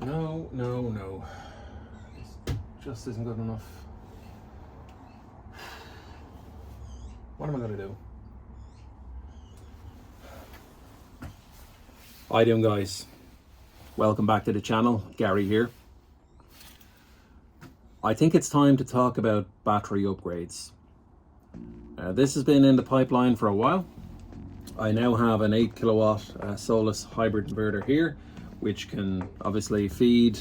No, no, no. This just isn't good enough. What am I going to do? How you doing, guys? Welcome back to the channel. Gary here. I think it's time to talk about battery upgrades. This has been in the pipeline for a while. I now have an 8 kilowatt Solus hybrid inverter here, which can obviously feed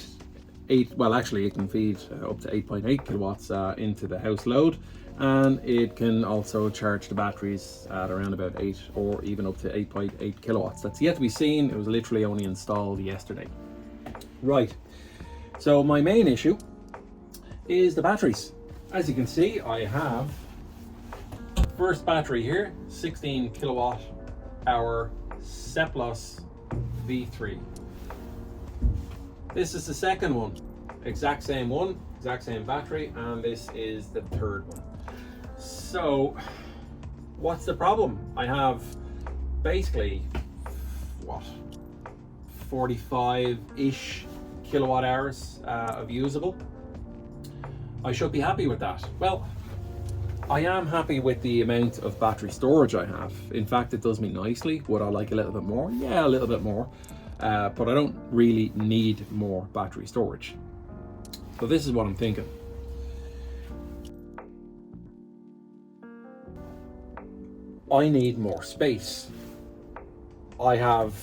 it can feed up to 8.8 kilowatts into the house load, and it can also charge the batteries at around about 8 or even up to 8.8 kilowatts. That's yet to be seen. It was literally only installed yesterday. Right, so my main issue is the batteries. As you can see, I have first battery here, 16 kilowatt hour Seplos V3. This is the second one, exact same battery, and this is the third one. So what's the problem? I have basically what, 45-ish kilowatt hours of usable. I should be happy with that. Well, I am happy with the amount of battery storage I have. In fact, it does me nicely. Would I like a little bit more? Yeah, a little bit more. But I don't really need more battery storage. So this is what I'm thinking. I need more space. I have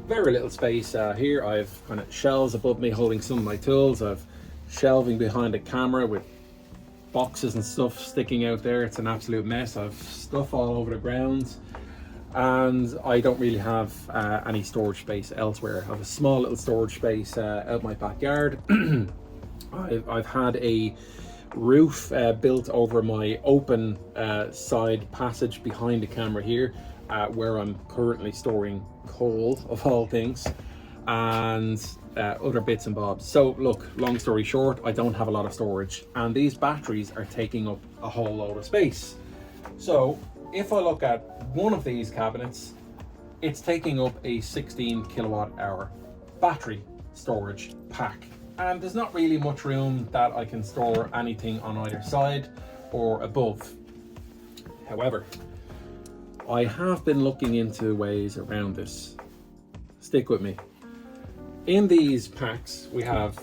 very little space here. I have kind of shelves above me holding some of my tools. I've shelving behind the camera with boxes and stuff sticking out there. It's an absolute mess. I've stuff all over the ground, and I don't really have any storage space elsewhere. I have a small little storage space out my backyard. I've had a roof built over my open side passage behind the camera here, where I'm currently storing coal, of all things, and other bits and bobs. So look, long story short, I don't have a lot of storage, and these batteries are taking up a whole load of space. So if I look at one of these cabinets, it's taking up a 16 kilowatt hour battery storage pack, and there's not really much room that I can store anything on either side or above. However, I have been looking into ways around this. Stick with me. In these packs, we have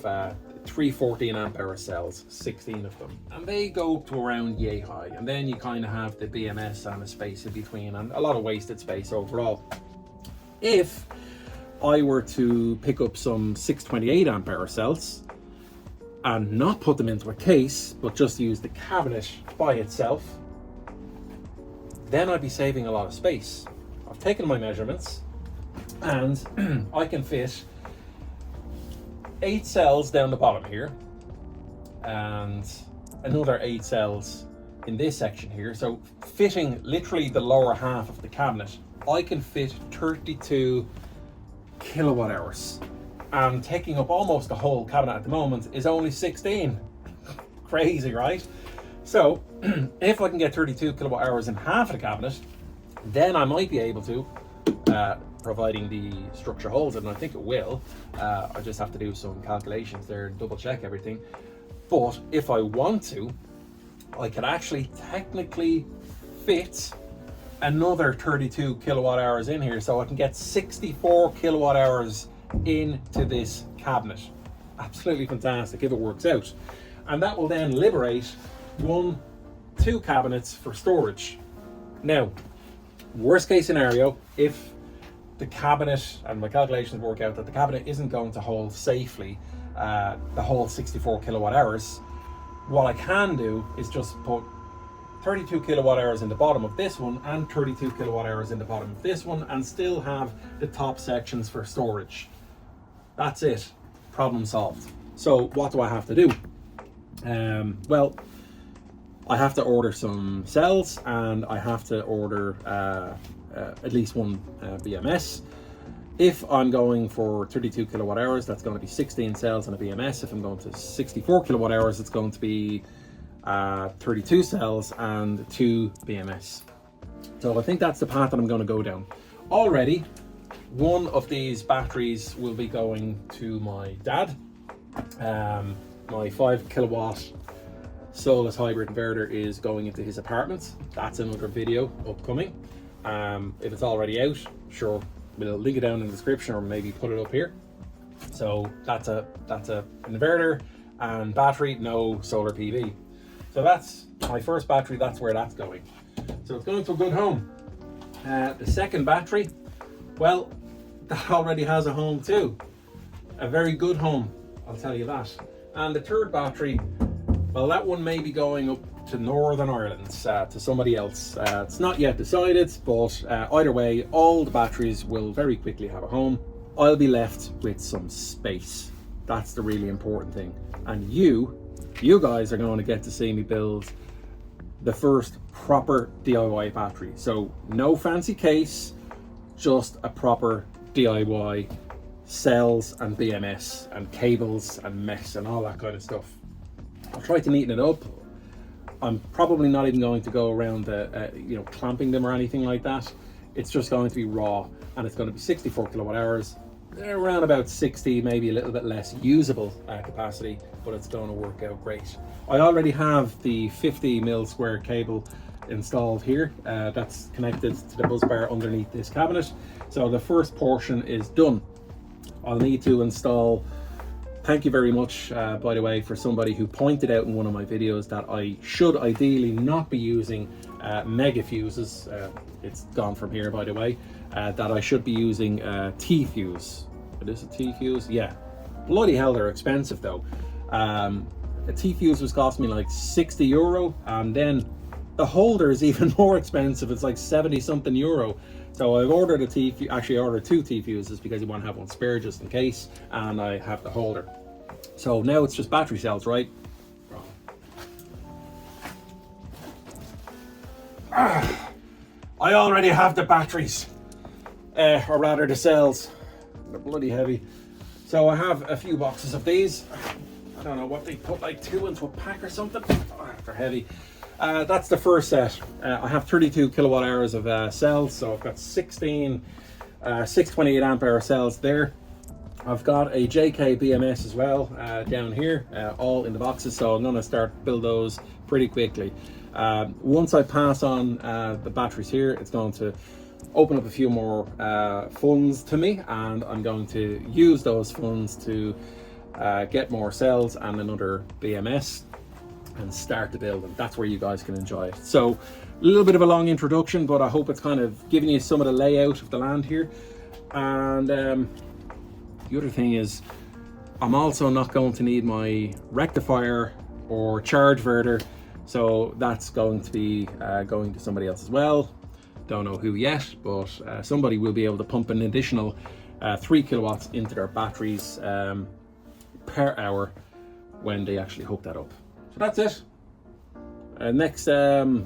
3 14 amp hour cells, 16 of them, and they go to around yay high. And then you kind of have the BMS and a space in between, and a lot of wasted space overall. If I were to pick up some 628 amp hour cells and not put them into a case, but just use the cabinet by itself, then I'd be saving a lot of space. I've taken my measurements, and I can fit 8 cells down the bottom here, and another 8 cells in this section here. So fitting literally the lower half of the cabinet, I can fit 32 kilowatt hours, and taking up almost the whole cabinet at the moment is only 16. Crazy, right? So if I can get 32 kilowatt hours in half of the cabinet, then I might be able to, providing the structure holds it, and I think it will. I just have to do some calculations there and double check everything. But if I want to, I could actually technically fit another 32 kilowatt hours in here, so I can get 64 kilowatt hours into this cabinet. Absolutely fantastic if it works out. And that will then liberate 2 cabinets for storage. Now, worst case scenario, if the cabinet, and my calculations work out that the cabinet isn't going to hold safely the whole 64 kilowatt hours, what I can do is just put 32 kilowatt hours in the bottom of this one and 32 kilowatt hours in the bottom of this one, and still have the top sections for storage. That's it. Problem solved. So what do I have to do? Well, I have to order some cells, and I have to order at least one BMS. If I'm going for 32 kilowatt hours, that's going to be 16 cells and a BMS. If I'm going to 64 kilowatt hours, it's going to be 32 cells and 2 BMS. So I think that's the path that I'm going to go down. Already, one of these batteries will be going to my dad. My 5 kilowatt soulless hybrid inverter is going into his apartment. That's another video upcoming. If it's already out, sure, we'll link it down in the description or maybe put it up here. So that's an inverter and battery, no solar PV. So that's my first battery, that's where that's going. So it's going to a good home. The second battery, well, that already has a home too. A very good home, I'll tell you that. And the third battery, well, that one may be going up to Northern Ireland, to somebody else. It's not yet decided, but either way, all the batteries will very quickly have a home. I'll be left with some space. That's the really important thing. And you guys are going to get to see me build the first proper DIY battery. So no fancy case, just a proper DIY cells and BMS and cables and mesh and all that kind of stuff. I'll try to neaten it up. I'm probably not even going to go around clamping them or anything like that. It's just going to be raw, and it's going to be 64 kilowatt hours. They're around about 60, maybe a little bit less usable capacity, but it's going to work out great. I already have the 50 mil square cable installed here. That's connected to the bus bar underneath this cabinet. So the first portion is done. I'll need to install, thank you very much, by the way, for somebody who pointed out in one of my videos that I should ideally not be using mega fuses. It's gone from here, by the way. That I should be using T fuse. It is a T fuse, yeah. Bloody hell, they're expensive though. A T fuse was costing me like 60 euro, and then the holder is even more expensive. It's like 70 something euro. So I've ordered actually ordered 2 T fuses because you want to have one spare just in case, and I have the holder. So now it's just battery cells, right? I already have the batteries, or rather the cells. They're bloody heavy. So I have a few boxes of these. I don't know what they put, like 2 into a pack or something. Oh, they're heavy. That's the first set. I have 32 kilowatt hours of cells, so I've got 16 628 amp hour cells there. I've got a JK BMS as well down here, all in the boxes, so I'm going to start build those pretty quickly. Once I pass on the batteries here, it's going to open up a few more funds to me, and I'm going to use those funds to get more cells and another BMS and start the build, and that's where you guys can enjoy it. So a little bit of a long introduction, but I hope it's kind of giving you some of the layout of the land here. And the other thing is, I'm also not going to need my rectifier or charge verter, so that's going to be going to somebody else as well. Don't know who yet, but somebody will be able to pump an additional 3 kilowatts into their batteries per hour when they actually hook that up. So that's it. Next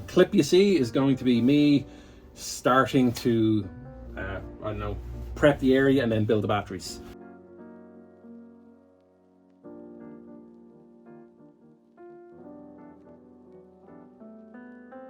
clip you see is going to be me starting to, I don't know, prep the area and then build the batteries.